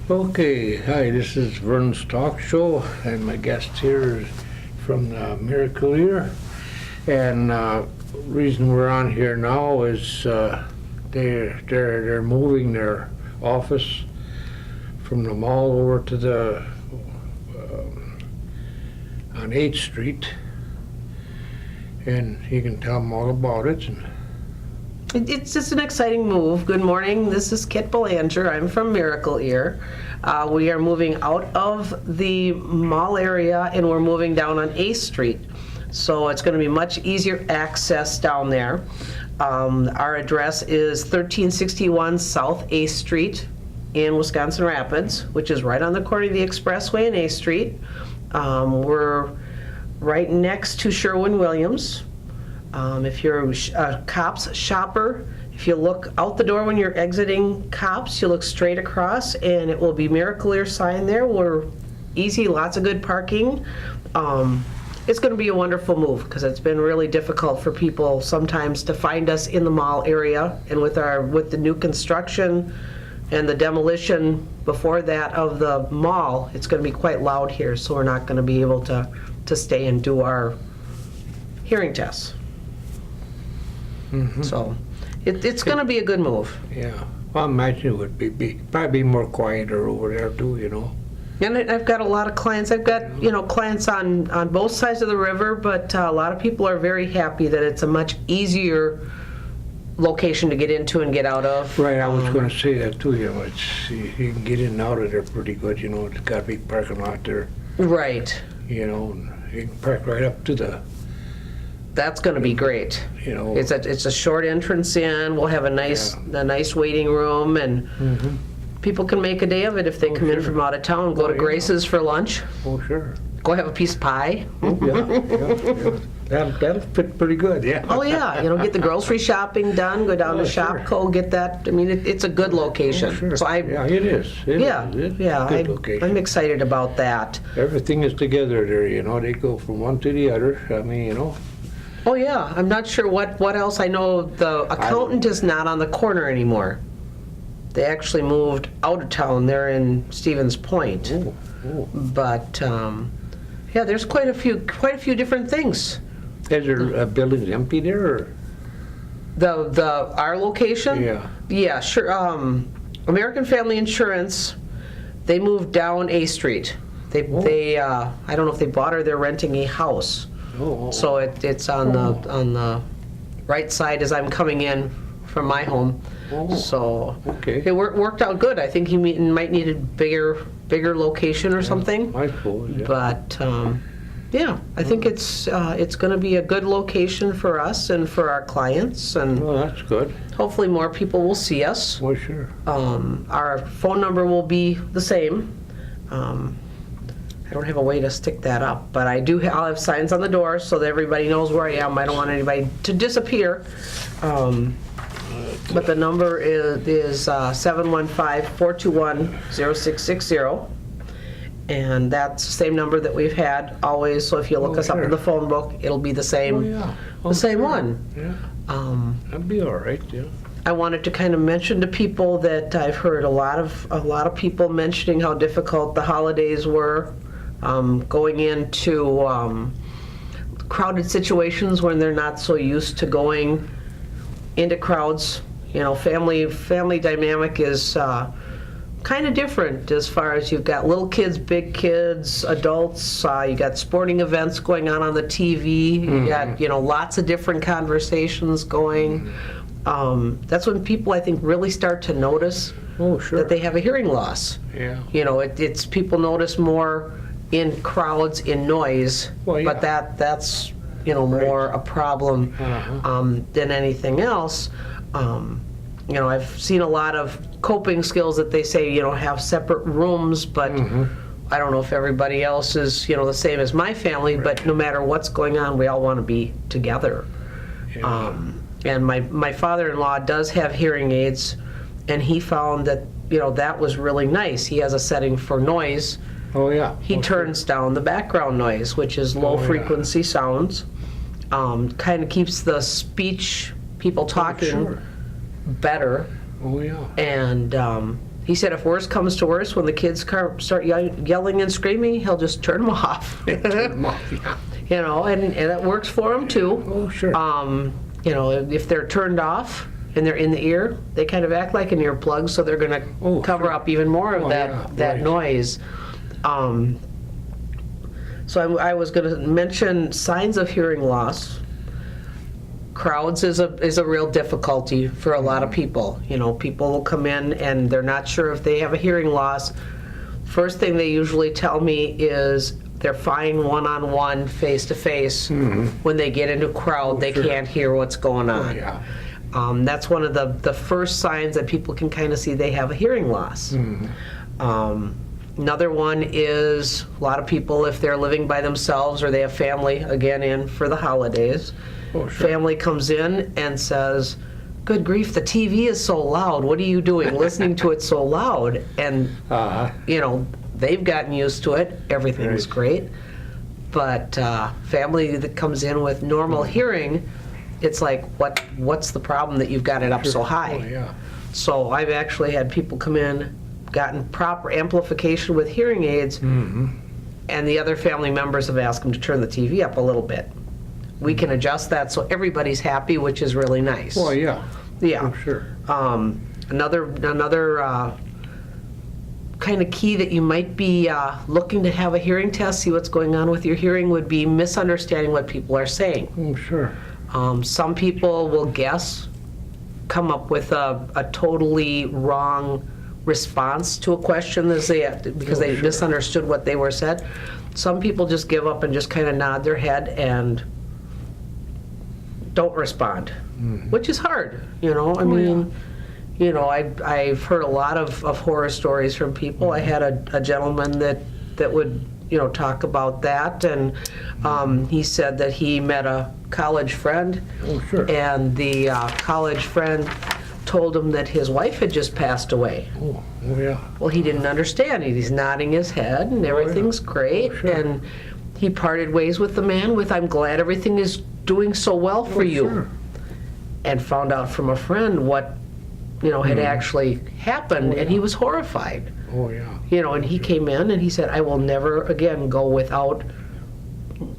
Okay, hi, this is Vern's Talk Show, and my guest here is from the Miracle Ear. And reason we're on here now is they're moving their office from the mall over to the on 8th Street, and he can tell them all about it. It's just an exciting move. Good morning, this is Kit Belanger. I'm from Miracle Ear. We are moving out of the mall area and we're moving down on 8th Street. So it's going to be much easier access down there. Our address is 1361 South 8th Street in Wisconsin Rapids, which is right on the corner of the Expressway and 8th Street. We're right next to Sherwin-Williams. If you're a Kopp's shopper, if you look out the door when you're exiting Kopp's, you look straight across and it will be Miracle Ear sign there. We're easy, lots of good parking. It's going to be a wonderful move because it's been really difficult for people sometimes to find us in the mall area, and with the new construction and the demolition before that of the mall, it's going to be quite loud here, so we're not going to be able to stay and do our hearing tests. Mm-hmm. So it's going to be a good move. Yeah, well, I imagine it would be probably more quieter over there too, you know. And I've got a lot of clients. I've got, clients on both sides of the river, but a lot of people are very happy that it's a much easier location to get into and get out of. Right, I was going to say that too, you can get in and out of there pretty good, it's got a big parking lot there. Right. And you can park right up to the... That's going to be great. It's a short entrance in. We'll have a nice waiting room, and people can make a day of it if they come in from out of town. Go to Grace's for lunch. Oh, sure. Go have a piece of pie. Yeah. That'll fit pretty good, yeah. Oh yeah, get the grocery shopping done. Go down to Shopco, get that. I mean, it's a good location. Sure. So yeah, it is. It is a good location. I'm excited about that. Everything is together there. They go from one to the other. I mean, Oh yeah, I'm not sure what else. I know the accountant is not on the corner anymore. They actually moved out of town. They're in Stevens Point. Oh. But yeah, there's quite a few different things. Is there buildings empty there? Or? Our location? Yeah. Yeah, sure. American Family Insurance, they moved down A Street. They I don't know if they bought or they're renting a house. Oh. So it's on the right side as I'm coming in from my home. Oh. So okay. It worked out good. I think he might need a bigger location or something. I suppose. Yeah. But yeah, I think it's going to be a good location for us and for our clients, and Well, that's good. hopefully more people will see us. Well, sure. Our phone number will be the same. I don't have a way to stick that up, but I'll have signs on the door so that everybody knows where I am. I don't want anybody to disappear. But the number is 715-421-0660. And that's the same number that we've had always, so if you look us up in the phone book, it'll be the same. Oh, yeah. The same sure. one. Yeah. That'd be all right, yeah. I wanted to kind of mention to people that I've heard a lot of people mentioning how difficult the holidays were, going into crowded situations when they're not so used to going into crowds. Family dynamic is kind of different as far as you've got little kids, big kids, adults. You got sporting events going on the TV. You got lots of different conversations going. That's when people, I think, really start to notice that they have a hearing loss. Yeah. It's people notice more in crowds, in noise, Well, yeah. but that's more a problem than anything else. I've seen a lot of coping skills that they say, have separate rooms, but I don't know if everybody else is, the same as my family, but no matter what's going on, we all want to be together. Yeah. And my father-in-law does have hearing aids, and he found that, that was really nice. He has a setting for noise. Oh, yeah. He turns down the background noise, which is low-frequency sounds. Kind of keeps the speech, people talking, better. Oh, yeah. And He said if worse comes to worse, when the kids start yelling and screaming, he'll just turn them off. Turn 'em off, yeah. You know, and it works for him too. Oh, sure. You know, if they're turned off and they're in the ear, they kind of act like an earplug, so they're going to cover sure. up even more of Oh, that yeah, that right. noise. So I was going to mention signs of hearing loss. Crowds is a real difficulty for a lot of people. You know, people will come in and they're not sure if they have a hearing loss. First thing they usually tell me is they're fine one-on-one, face-to-face. When they get into a crowd, they sure. can't hear what's going on. Yeah. That's one of the first signs that people can kind of see they have a hearing loss. Another one is a lot of people, if they're living by themselves or they have family, again, in for the holidays, Oh, sure. family comes in and says, good grief, the TV is so loud. What are you doing listening to it so loud? And, you know, they've gotten used to it. Everything's Right. great. But family that comes in with normal hearing, it's like, what's the problem that you've got it up so high? Oh, yeah. So I've actually had people come in, gotten proper amplification with hearing aids, and the other family members have asked them to turn the TV up a little bit. We can adjust that so everybody's happy, which is really nice. Well, yeah. Yeah. Oh, sure. Another kind of key that you might be looking to have a hearing test, see what's going on with your hearing, would be misunderstanding what people are saying. Oh, sure. Some people will guess, come up with a totally wrong response to a question because they sure. misunderstood what they were said. Some people just give up and just kind of nod their head and don't respond, which is hard, you know. I mean, you know, I've heard a lot of horror stories from people. I had a gentleman that would, you know, talk about that, and he said that he met a college friend, Oh, sure. and the college friend told him that his wife had just passed away. Oh, yeah. Well, he didn't understand it. He's nodding his head, and everything's great. sure. And he parted ways with the man with, I'm glad everything is doing so well for you. Sure. And found out from a friend what, you know, had actually happened, and he was horrified. Oh, yeah. You know, and he came in and he said, I will never again go without,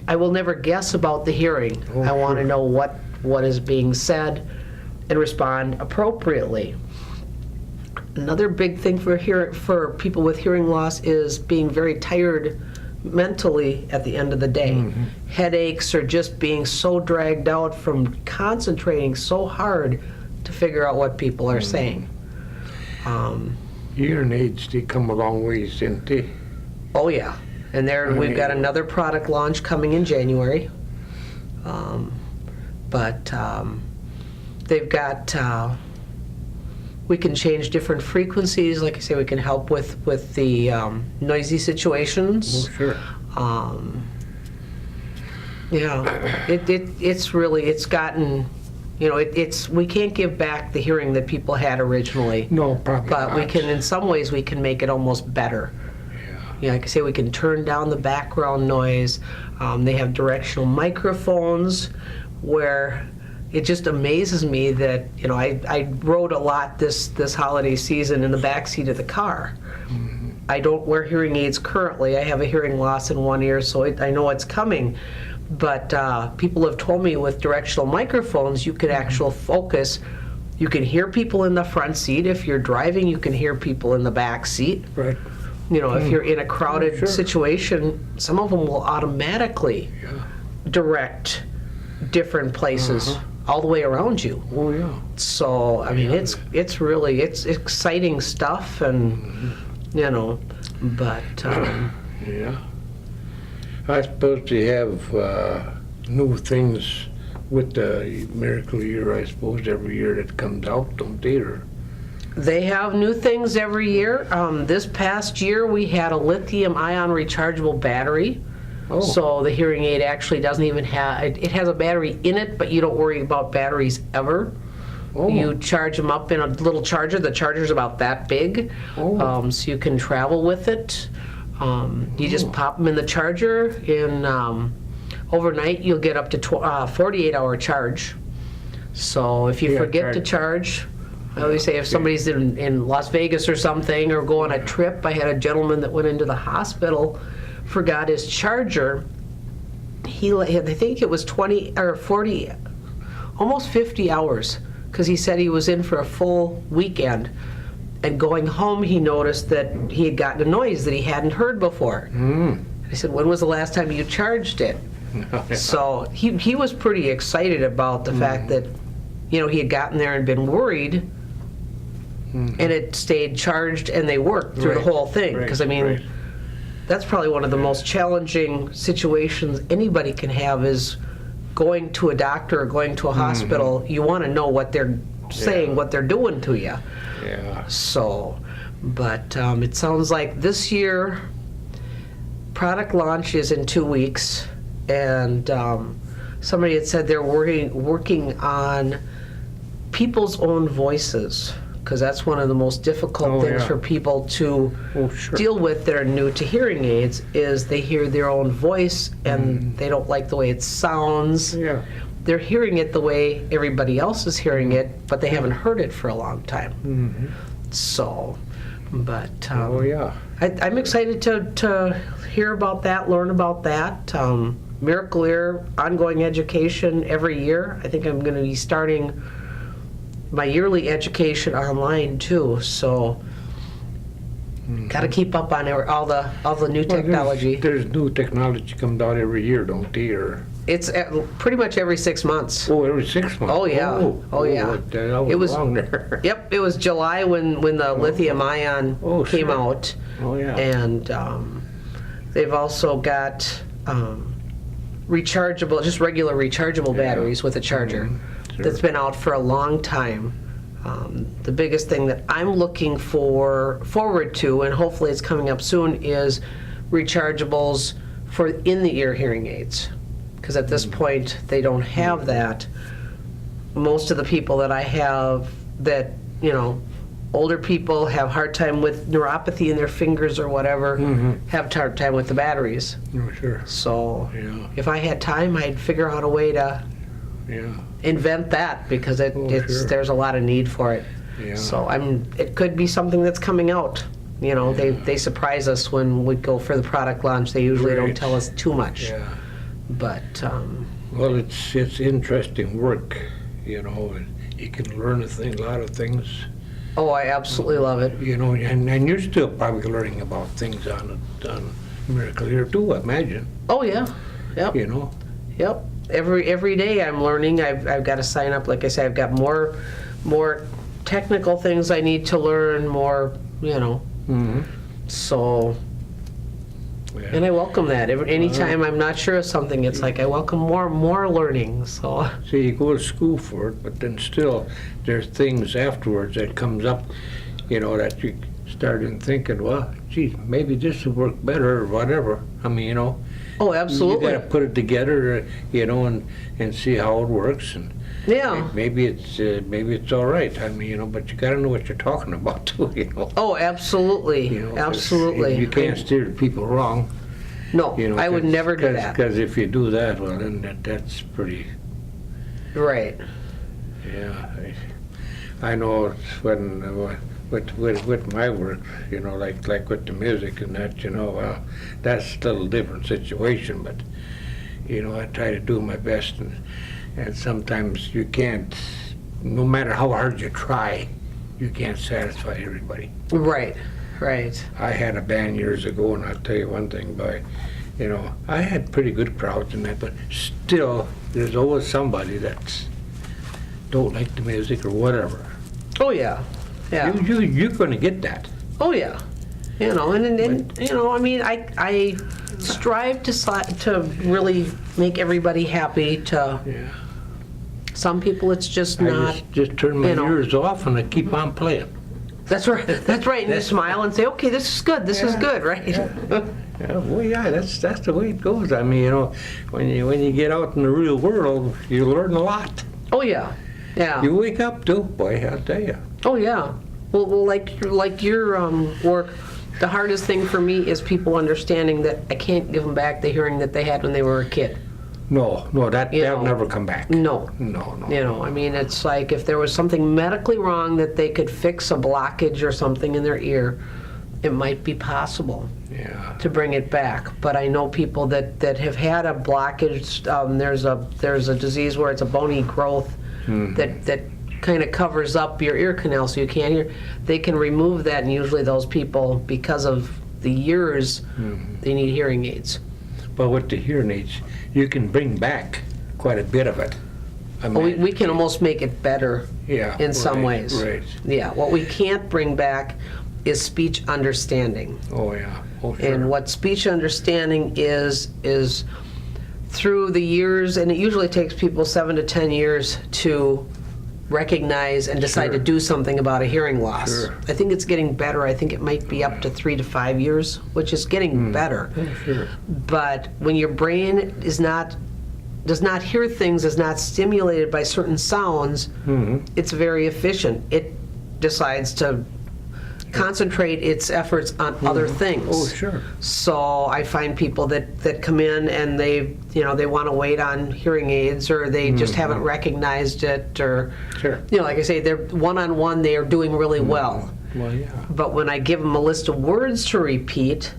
I will never guess about the hearing. Oh, I want to sure. know what is being said and respond appropriately. Another big thing for people with hearing loss is being very tired mentally at the end of the day. Headaches or just being so dragged out from concentrating so hard to figure out what people are saying. Hearing aids, they come a long ways, didn't they? Oh yeah, and we've got another product launch coming in January. They've got, we can change different frequencies. Like I say, we can help with the noisy situations. Oh, sure. Yeah, it's gotten, you know, we can't give back the hearing that people had originally. No, probably But we not. can, in some ways, we can make it almost better. Yeah, like I say, we can turn down the background noise. They have directional microphones where it just amazes me that, you know, I rode a lot this holiday season in the back seat of the car. I don't wear hearing aids currently. I have a hearing loss in one ear, so I know it's coming. But people have told me with directional microphones, you can actually focus. You can hear people in the front seat. If you're driving, you can hear people in the back seat. Right. You know, if you're in a crowded Sure. situation, some of them will automatically Yeah. direct different places all the way around you. Oh, yeah. So, I mean, it's really, it's exciting stuff, and, you know, but, Yeah. I suppose they have new things with the Miracle Year, I suppose, every year that comes out, don't they? Or they have new things every year. This past year, we had a lithium-ion rechargeable battery. Oh. So the hearing aid actually doesn't even have, it has a battery in it, but you don't worry about batteries ever. Oh. You charge them up in a little charger. The charger's about that big, Oh. so you can travel with it. You just pop them in the charger. Overnight, you'll get up to 48-hour charge. So if you Yeah, forget to charge, I always say if somebody's in Las Vegas or something, or go on a trip, I had a gentleman that went into the hospital, forgot his charger. I think it was 20 or 40, almost 50 hours, because he said he was in for a full weekend. And going home, he noticed that he had gotten a noise that he hadn't heard before. I said, when was the last time you charged it? So he was pretty excited about the fact that, you know, he had gotten there and been worried, and it stayed charged and they worked through the whole thing. Because, I mean, that's probably one of the most challenging situations anybody can have, is going to a doctor or going to a hospital. You want to know what they're saying, what they're doing to you. Yeah. So, but it sounds like this year, product launch is in 2 weeks, and somebody had said they're working on people's own voices, because that's one of the most difficult things for people to deal with that are new to hearing aids, is they hear their own voice and they don't like the way it sounds. Yeah. They're hearing it the way everybody else is hearing it, but they haven't heard it for a long time. So, but I'm excited to hear about that, learn about that. Miracle Ear, ongoing education every year. I think I'm going to be starting my yearly education online too. So, got to keep up on all the new technology. There's new technology comes out every year, don't they? Or It's pretty much every 6 months. oh, every 6 months. Oh, yeah. Oh, yeah. That was It was long there. Yep, it was July when the lithium ion came out. Oh, yeah. And they've also got rechargeable, just regular rechargeable batteries with a charger. That's been out for a long time. The biggest thing that I'm looking forward to, and hopefully it's coming up soon, is rechargeables for in-the-ear hearing aids. Because at this point, they don't have that. Most of the people that I have that, you know, older people have hard time with neuropathy in their fingers or whatever, have hard time with the batteries. Oh, sure. So Yeah. if I had time, I'd figure out a way to invent that, because there's a lot of need for it. Yeah. So it could be something that's coming out. You know, they surprise us when we go for the product launch. They usually don't tell us too much. Yeah. But Well, it's interesting work, you know. And you can learn a lot of things. oh, I absolutely love it. You know, and you're still probably learning about things on Miracle Ear too, I imagine. Oh yeah, yep, You know. yep. Every day I'm learning. I've got to sign up. Like I said, I've got more technical things I need to learn. More, you know. So. Yeah. And I welcome that. Anytime I'm not sure of something, it's like I welcome more learning. So. See, you go to school for it, but then still, there's things afterwards that comes up, you know, that you start in thinking, well, gee, maybe this would work better or whatever. I mean, you know. Oh, absolutely. You got to put it together, you know, and see how it works, and Yeah. maybe it's all right. I mean, you know, but you got to know what you're talking about too, you know. Oh, absolutely. You know, 'cause Absolutely. You can't steer the people wrong. No, You know, I would never do that. Because if you do that, well, then that's pretty. Right. Yeah, I know it's when with my work, you know, like with the music and that, you know, that's a little different situation. But you know, I try to do my best, and sometimes you can't. No matter how hard you try, you can't satisfy everybody. Right. Right. I had a band years ago, and I'll tell you one thing, boy. You know, I had pretty good crowds in that, but still, there's always somebody that's don't like the music or whatever. Oh yeah. Yeah. You're going to get that. Oh yeah. You know, and you know, I mean, I strive to really make everybody happy. To Yeah. some people, it's just I not. just turn my you know. ears off and I keep on playing. That's right. That's right. And you smile and say, "Okay, this is good. This is good, right?" Yeah, well, yeah, that's the way it goes. I mean, you know, when you get out in the real world, you learn a lot. Oh yeah. Yeah. You wake up too, boy, I'll tell you. Oh yeah. Well, like your work, the hardest thing for me is people understanding that I can't give them back the hearing that they had when they were a kid. No, that'll You know. never come back. No. No. You know, I mean, it's like if there was something medically wrong that they could fix a blockage or something in their ear, it might be possible Yeah. to bring it back. But I know people that have had a blockage. There's a disease where it's a bony growth that kind of covers up your ear canal so you can't hear. They can remove that, and usually those people, because of the years, they need hearing aids. But with the hearing aids, you can bring back quite a bit of it. I mean, We can almost make it better yeah, in some right, ways. Right. Yeah, what we can't bring back is speech understanding. Oh, yeah. Oh, sure. And what speech understanding is through the years, and it usually takes people 7 to 10 years to recognize and decide to Sure. do something about a hearing loss. Sure. I think it's getting better. I think it might be up to 3 to 5 years, which is getting better. Oh, sure. But when your brain does not hear things, is not stimulated by certain sounds, it's very efficient. It decides to concentrate its efforts on other things. Oh, sure. So I find people that come in and they want to wait on hearing aids, or they just haven't recognized it, or Sure. like I say, they're one-on-one, they are doing really well. Well, yeah. But when I give them a list of words to repeat,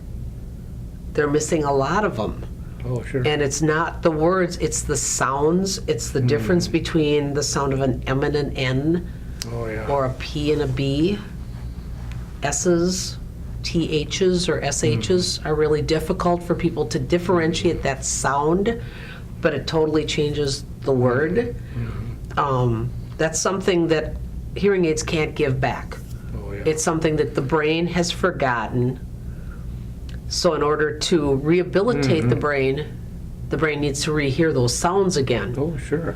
they're missing a lot of them. Oh, sure. And it's not the words, it's the sounds. It's the difference between the sound of an M and an N, Oh, yeah. or a P and a B. S's, THs, or SHs are really difficult for people to differentiate that sound, but it totally changes the word. That's something that hearing aids can't give back. Oh, yeah. It's something that the brain has forgotten. So in order to rehabilitate the brain needs to rehear those sounds again. Oh, sure.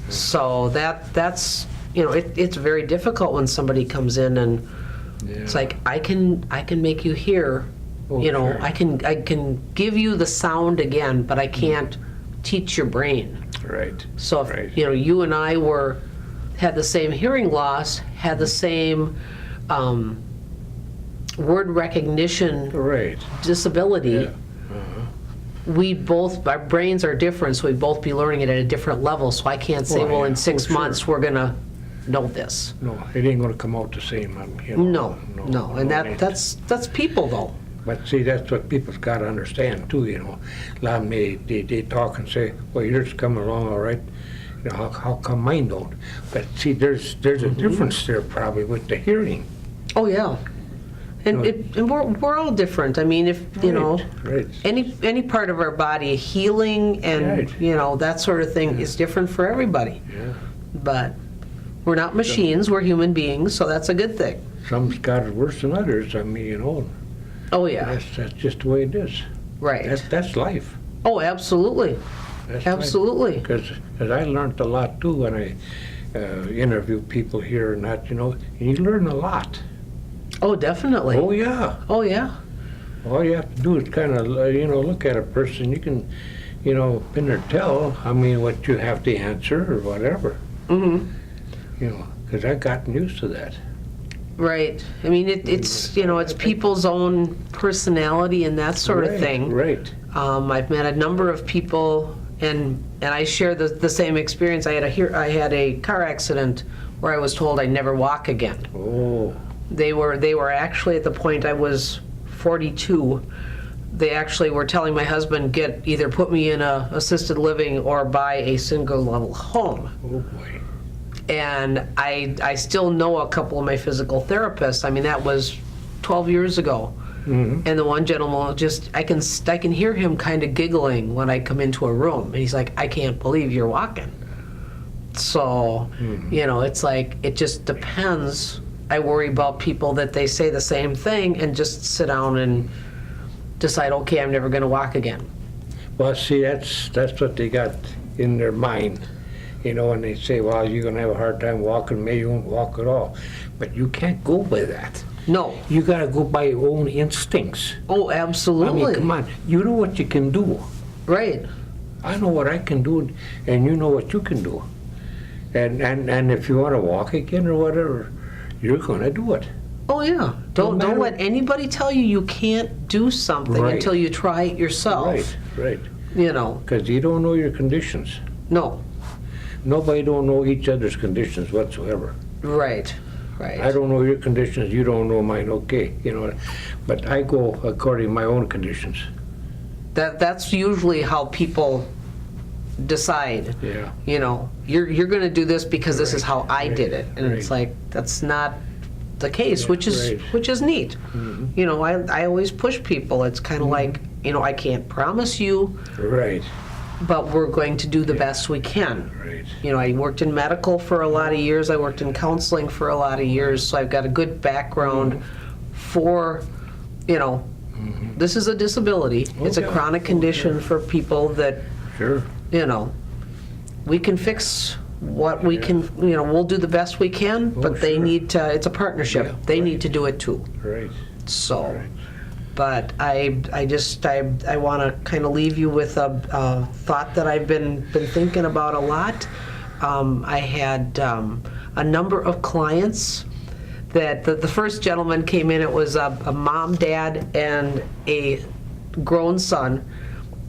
So that's it's very difficult when somebody comes in and Yeah. it's like I can make you hear. Oh, sure. I can give you the sound again, but I can't teach your brain. Right. So if Right. you and I had the same hearing loss, had the same word recognition Right. disability, Yeah. our brains are different, so we'd both be learning it at a different level. So I can't say, Oh, well, yeah. in 6 Oh, sure. months we're gonna know this. No, it ain't gonna come out the same. No, and it ain't. that's people though. But see, that's what people's got to understand too. A lot of them they talk and say, "Well, yours coming along all right." How come mine don't? But see, there's a difference there probably with the hearing. Oh yeah, and No. and we're all different. I mean, if Right. any part of our body, healing and Right. that sort of thing is different for everybody. Yeah. But we're not machines; we're human beings, so that's a good thing. Some's got it worse than others. I mean, Oh yeah, that's just the way it is. right. That's life. Oh, absolutely, That's absolutely. Because I learned a lot too when I interview people here and that. And you learn a lot. Oh, definitely. Oh yeah. Oh yeah. All you have to do is kind of, look at a person. You can, pin or tell, what you have to answer or whatever. Mm-hmm. Because I've gotten used to that. Right. I mean, it's it's people's own personality and that sort of Right, thing. Right. I've met a number of people, and I share the same experience. I had a car accident where I was told I'd never walk again. Oh, They were actually at the point I was 42. They actually were telling my husband, either put me in a assisted living or buy a single level home. oh boy. And I still know a couple of my physical therapists. I mean, that was 12 years ago. Mm-hmm. And the one gentleman I can hear him kind of giggling when I come into a room. And he's like, I can't believe you're walking. So, it's like, it just depends. I worry about people that they say the same thing and just sit down and decide, okay, I'm never going to walk again. Well, see, that's what they got in their mind. And they say, well, you're going to have a hard time walking, maybe you won't walk at all. But you can't go by that. No. You got to go by your own instincts. Oh, absolutely. Come on. You know what you can do. Right. I know what I can do, and you know what you can do. And if you want to walk again or whatever, you're going to do it. Oh yeah. Don't let anybody tell you can't do something Right. until you try it yourself. Right. you know, Because you don't know your conditions. no, Nobody don't know each other's conditions whatsoever. right, I right. don't know your conditions, you don't know mine, okay, you know, but I go according to my own conditions. That's usually how people decide, Yeah, you know, you're gonna do this because this is how I did it. And it's right. like, that's not the case, Yeah, which is, right. which is neat. You know, I always push people. It's kind of like, you know, I can't promise you, right, but we're going to do the best we can. right. You know, I worked in medical for a lot of years. I worked in counseling for a lot of years, so I've got a good background for, you know, this is a disability. It's a yeah. chronic condition for people that, Sure, you know, we can fix what we can, you know, we'll do the best we can, but they sure. need to, it's a partnership. Yeah, They right. need to do it too. right. So, Right. but I want to kind of leave you with a thought that I've been thinking about a lot. I had a number of clients that the first gentleman came in. It was a mom, dad, and a grown son,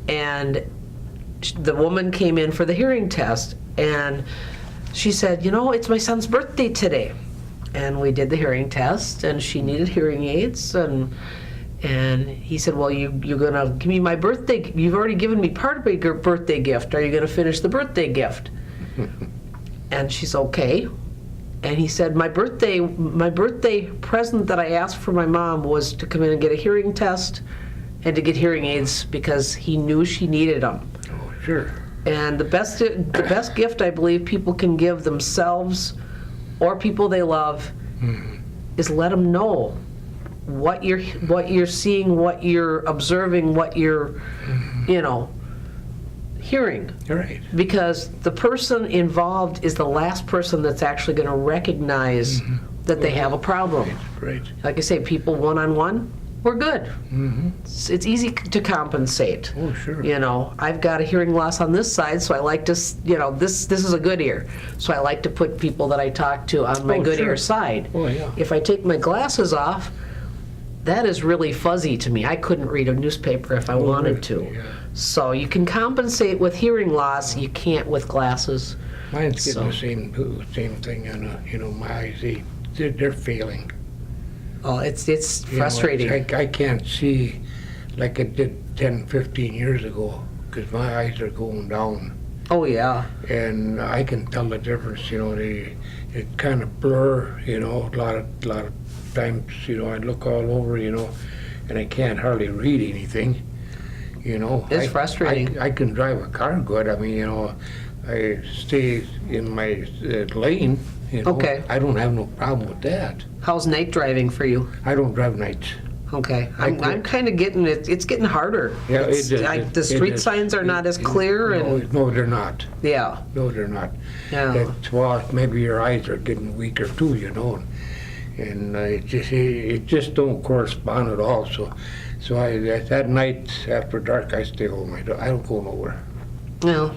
and the woman came in for the hearing test, and she said, you know, it's my son's birthday today. And we did the hearing test, and she needed hearing aids, and he said, well, you're gonna give me my birthday, you've already given me part of your birthday gift, are you gonna finish the birthday gift? And she's okay. And he said, my birthday present that I asked for my mom was to come in and get a hearing test and to get hearing aids because he knew she needed them. Oh, sure. And the best gift I believe people can give themselves or people they love is let them know what you're seeing, what you're observing, what you're, you know, hearing. Right. Because the person involved is the last person that's actually going to recognize that they have a problem. Right. Like I say, people one-on-one, we're good. It's easy to compensate. Oh, sure. You know, I've got a hearing loss on this side, so I like to, you know, this is a good ear. So I like to put people that I talk to on my Oh, good sure. ear side. Oh, yeah. If I take my glasses off, that is really fuzzy to me. I couldn't read a newspaper if I wanted to. Yeah. So you can compensate with hearing loss, you can't with glasses. Mine's getting So- the same thing, and you know, my eyes, they're failing. Oh, it's You know, it's frustrating. like I can't see like I did 10, 15 years ago, because my eyes are going down. Oh, yeah. And I can tell the difference, you know, it kind of blur, you know, a lot of times, you know, I look all over, you know, and I can't hardly read anything, you know. It's frustrating. I can drive a car good, I mean, you know, I stay in my lane, you know. Okay. I don't have no problem with that. How's night driving for you? I don't drive nights. Okay, I I'm quit. kind of getting it. It's getting harder. Yeah, It's it is. like the street signs are not as clear, and No, they're not. yeah, No, they're not. yeah. That's, well, maybe your eyes are getting weaker too, you know, and it just don't correspond at all. So I that night after dark I stay home. I don't go nowhere. Well,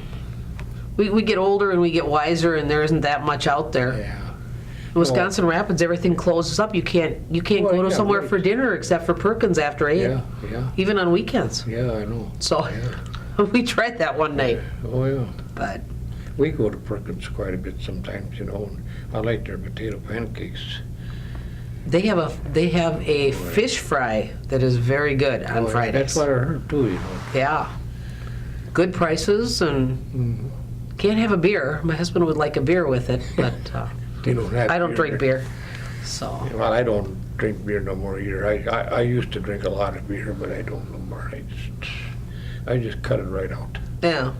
we get older and we get wiser, and there isn't that much out there. Yeah. In Wisconsin Rapids, everything closes up. You can't Well, go to yeah, somewhere right. for dinner except for Perkins after 8, Yeah. Yeah. even on weekends. Yeah. I know. So Yeah. we tried that one night, Oh yeah. but We go to Perkins quite a bit sometimes, you know. And I like their potato pancakes. they have a fish fry that is very good on Oh, Fridays. That's what I heard too, you know. Yeah. Good prices, and can't have a beer. My husband would like a beer with it, but They don't have. I don't drink beer. So, Well, I don't drink beer no more either. I used to drink a lot of beer, but I don't no more. I just cut it right out. yeah.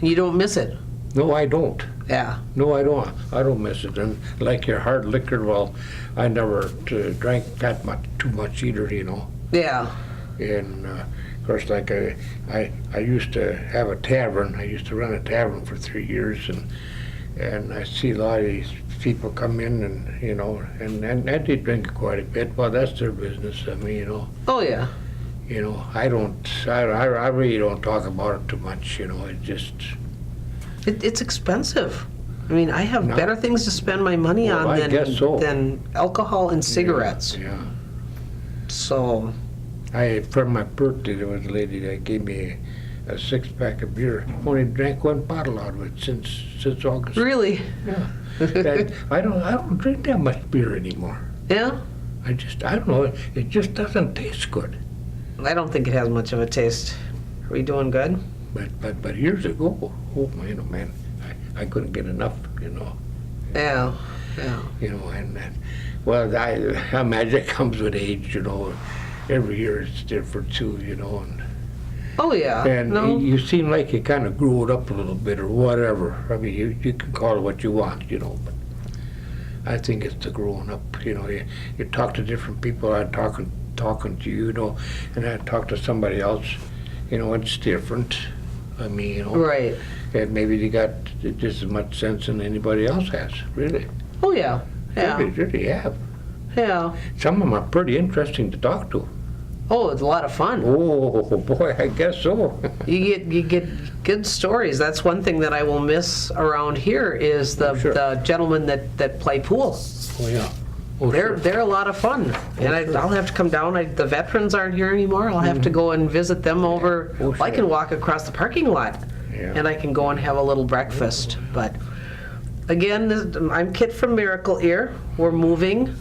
You don't miss it. No, I don't. Yeah. No, I don't. I don't miss it. And like your hard liquor, well, I never drank that too much either, you know. Yeah. And of course, like I used to have a tavern. I used to run a tavern for 3 years, and I see a lot of these people come in, and you know, and they drink quite a bit. Well, that's their business. I mean, you know. Oh, yeah. You know, I really don't talk about it too much, you know. It just. It's expensive. I mean, I have No. better things to spend my money Well, on I guess so. than alcohol and cigarettes. Yeah. So, For my birthday, there was a lady that gave me a six-pack of beer. Only drank one bottle out of it since August. Really? Yeah. I don't drink that much beer anymore. Yeah? I don't know, it just doesn't taste good. I don't think it has much of a taste. Are we doing good? But years ago, oh man, I couldn't get enough, you know. Yeah, yeah. You know, and well, I imagine it comes with age, you know. Every year it's different too, you know. Oh, yeah. And No. you seem like you kind of grew it up a little bit or whatever. I mean, you can call it what you want, you know. But I think it's the growing up, you know. You talk to different people. I'm talking to you, you know, and I talk to somebody else, you know. It's different. I mean, you know. Right. And maybe they got just as much sense as anybody else has, really. Oh, yeah. Yeah. They really have. Yeah. Some of them are pretty interesting to talk to. Oh, it's a lot of fun. Oh, boy, I guess so. You get good stories. That's one thing that I will miss around here is the Sure. the gentlemen that play pool. Oh, yeah. Oh, They're sure. a lot of fun, and sure. I'll have to come down. The veterans aren't here anymore. I'll have to go and visit them over. Oh, I sure. can walk across the parking lot, Yeah. and I can go and have a little breakfast. But again, I'm Kit from Miracle Ear. We're moving.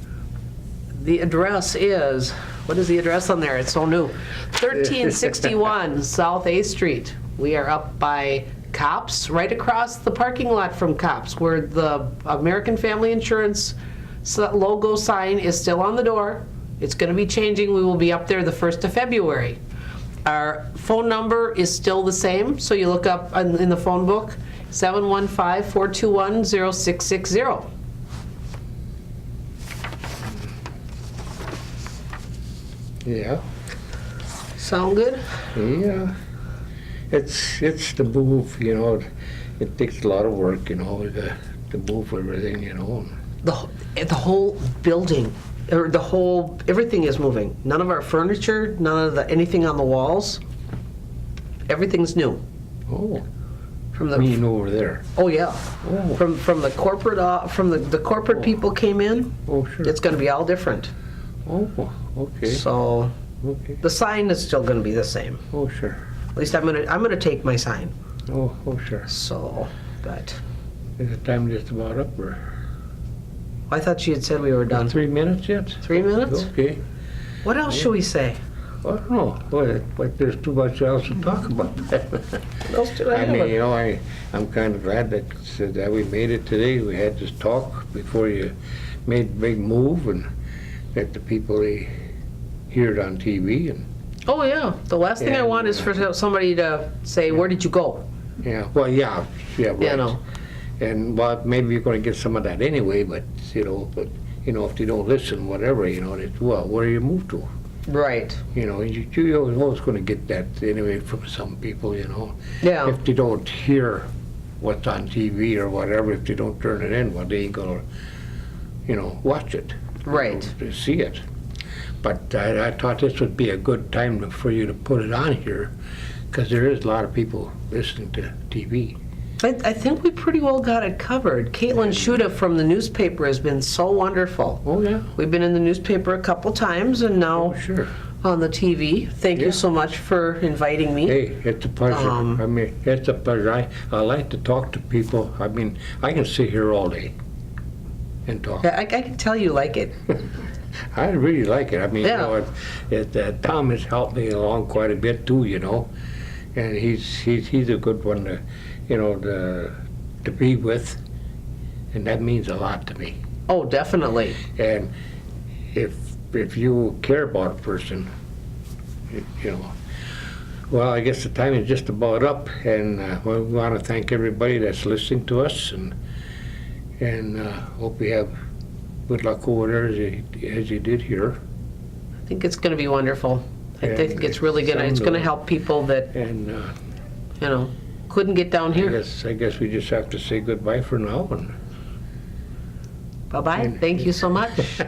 The address is, what is the address on there? It's so new. 1361 South A Street. We are up by Cops, right across the parking lot from Cops, where the American Family Insurance logo sign is still on the door. It's going to be changing. We will be up there the 1st of February. Our phone number is still the same, so you look up in the phone book, 715-421-0660. Yeah. Sound good? Yeah. It's the move, you know. It takes a lot of work, you know, to move everything, you know. The whole building, or everything is moving. None of our furniture, none of anything on the walls. Everything's new. Oh, From I mean over there. Oh, yeah. Oh. From the corporate, from the corporate people came in. Oh, sure. It's going to be all different. Oh, okay. So Okay. the sign is still going to be the same. Oh, sure. At least I'm gonna take my sign. Oh, sure. So, but Is the time just about up, or I thought she had said we were done. 3 minutes yet? 3 minutes? Okay. What else should we say? I don't know. But there's too much else to talk about. What else do I I have? mean, you know, I'm kind of glad that we made it today. We had this talk before you made the big move, and that the people, they hear it on TV, and Oh, yeah. The last thing I And, want is for somebody to say, where did you go? yeah, well, yeah, right. You know. And well, maybe you're going to get some of that anyway, but if they don't listen, whatever, you know, it's, well, where you move to? Right. You know, you're always going to get that anyway from some people, you know. Yeah. If they don't hear what's on TV or whatever, if they don't turn it in, well, they ain't going to, watch it. Right. To see it. But I thought this would be a good time for you to put it on here, because there is a lot of people listening to TV. I think we pretty well got it covered. Caitlin Shuda from the newspaper has been so wonderful. Oh, yeah. We've been in the newspaper a couple times and now Oh, sure. on the TV. Thank Yeah. you so much for inviting me. Hey, it's a pleasure. Um, I mean, it's a pleasure. I like to talk to people. I mean, I can sit here all day and talk. I can tell you like it. I really like it. I mean, Yeah. Tom has helped me along quite a bit too, and he's a good one to, to be with, and that means a lot to me. Oh, definitely. And if you care about a person, well, I guess the time is just about up, and we want to thank everybody that's listening to us, and hope we have good luck over there as you did here. I think it's going to be wonderful. I And think it's really good. It's going to help people that, And couldn't get down I here. guess we just have to say goodbye for now. And Bye-bye. Thank you so much.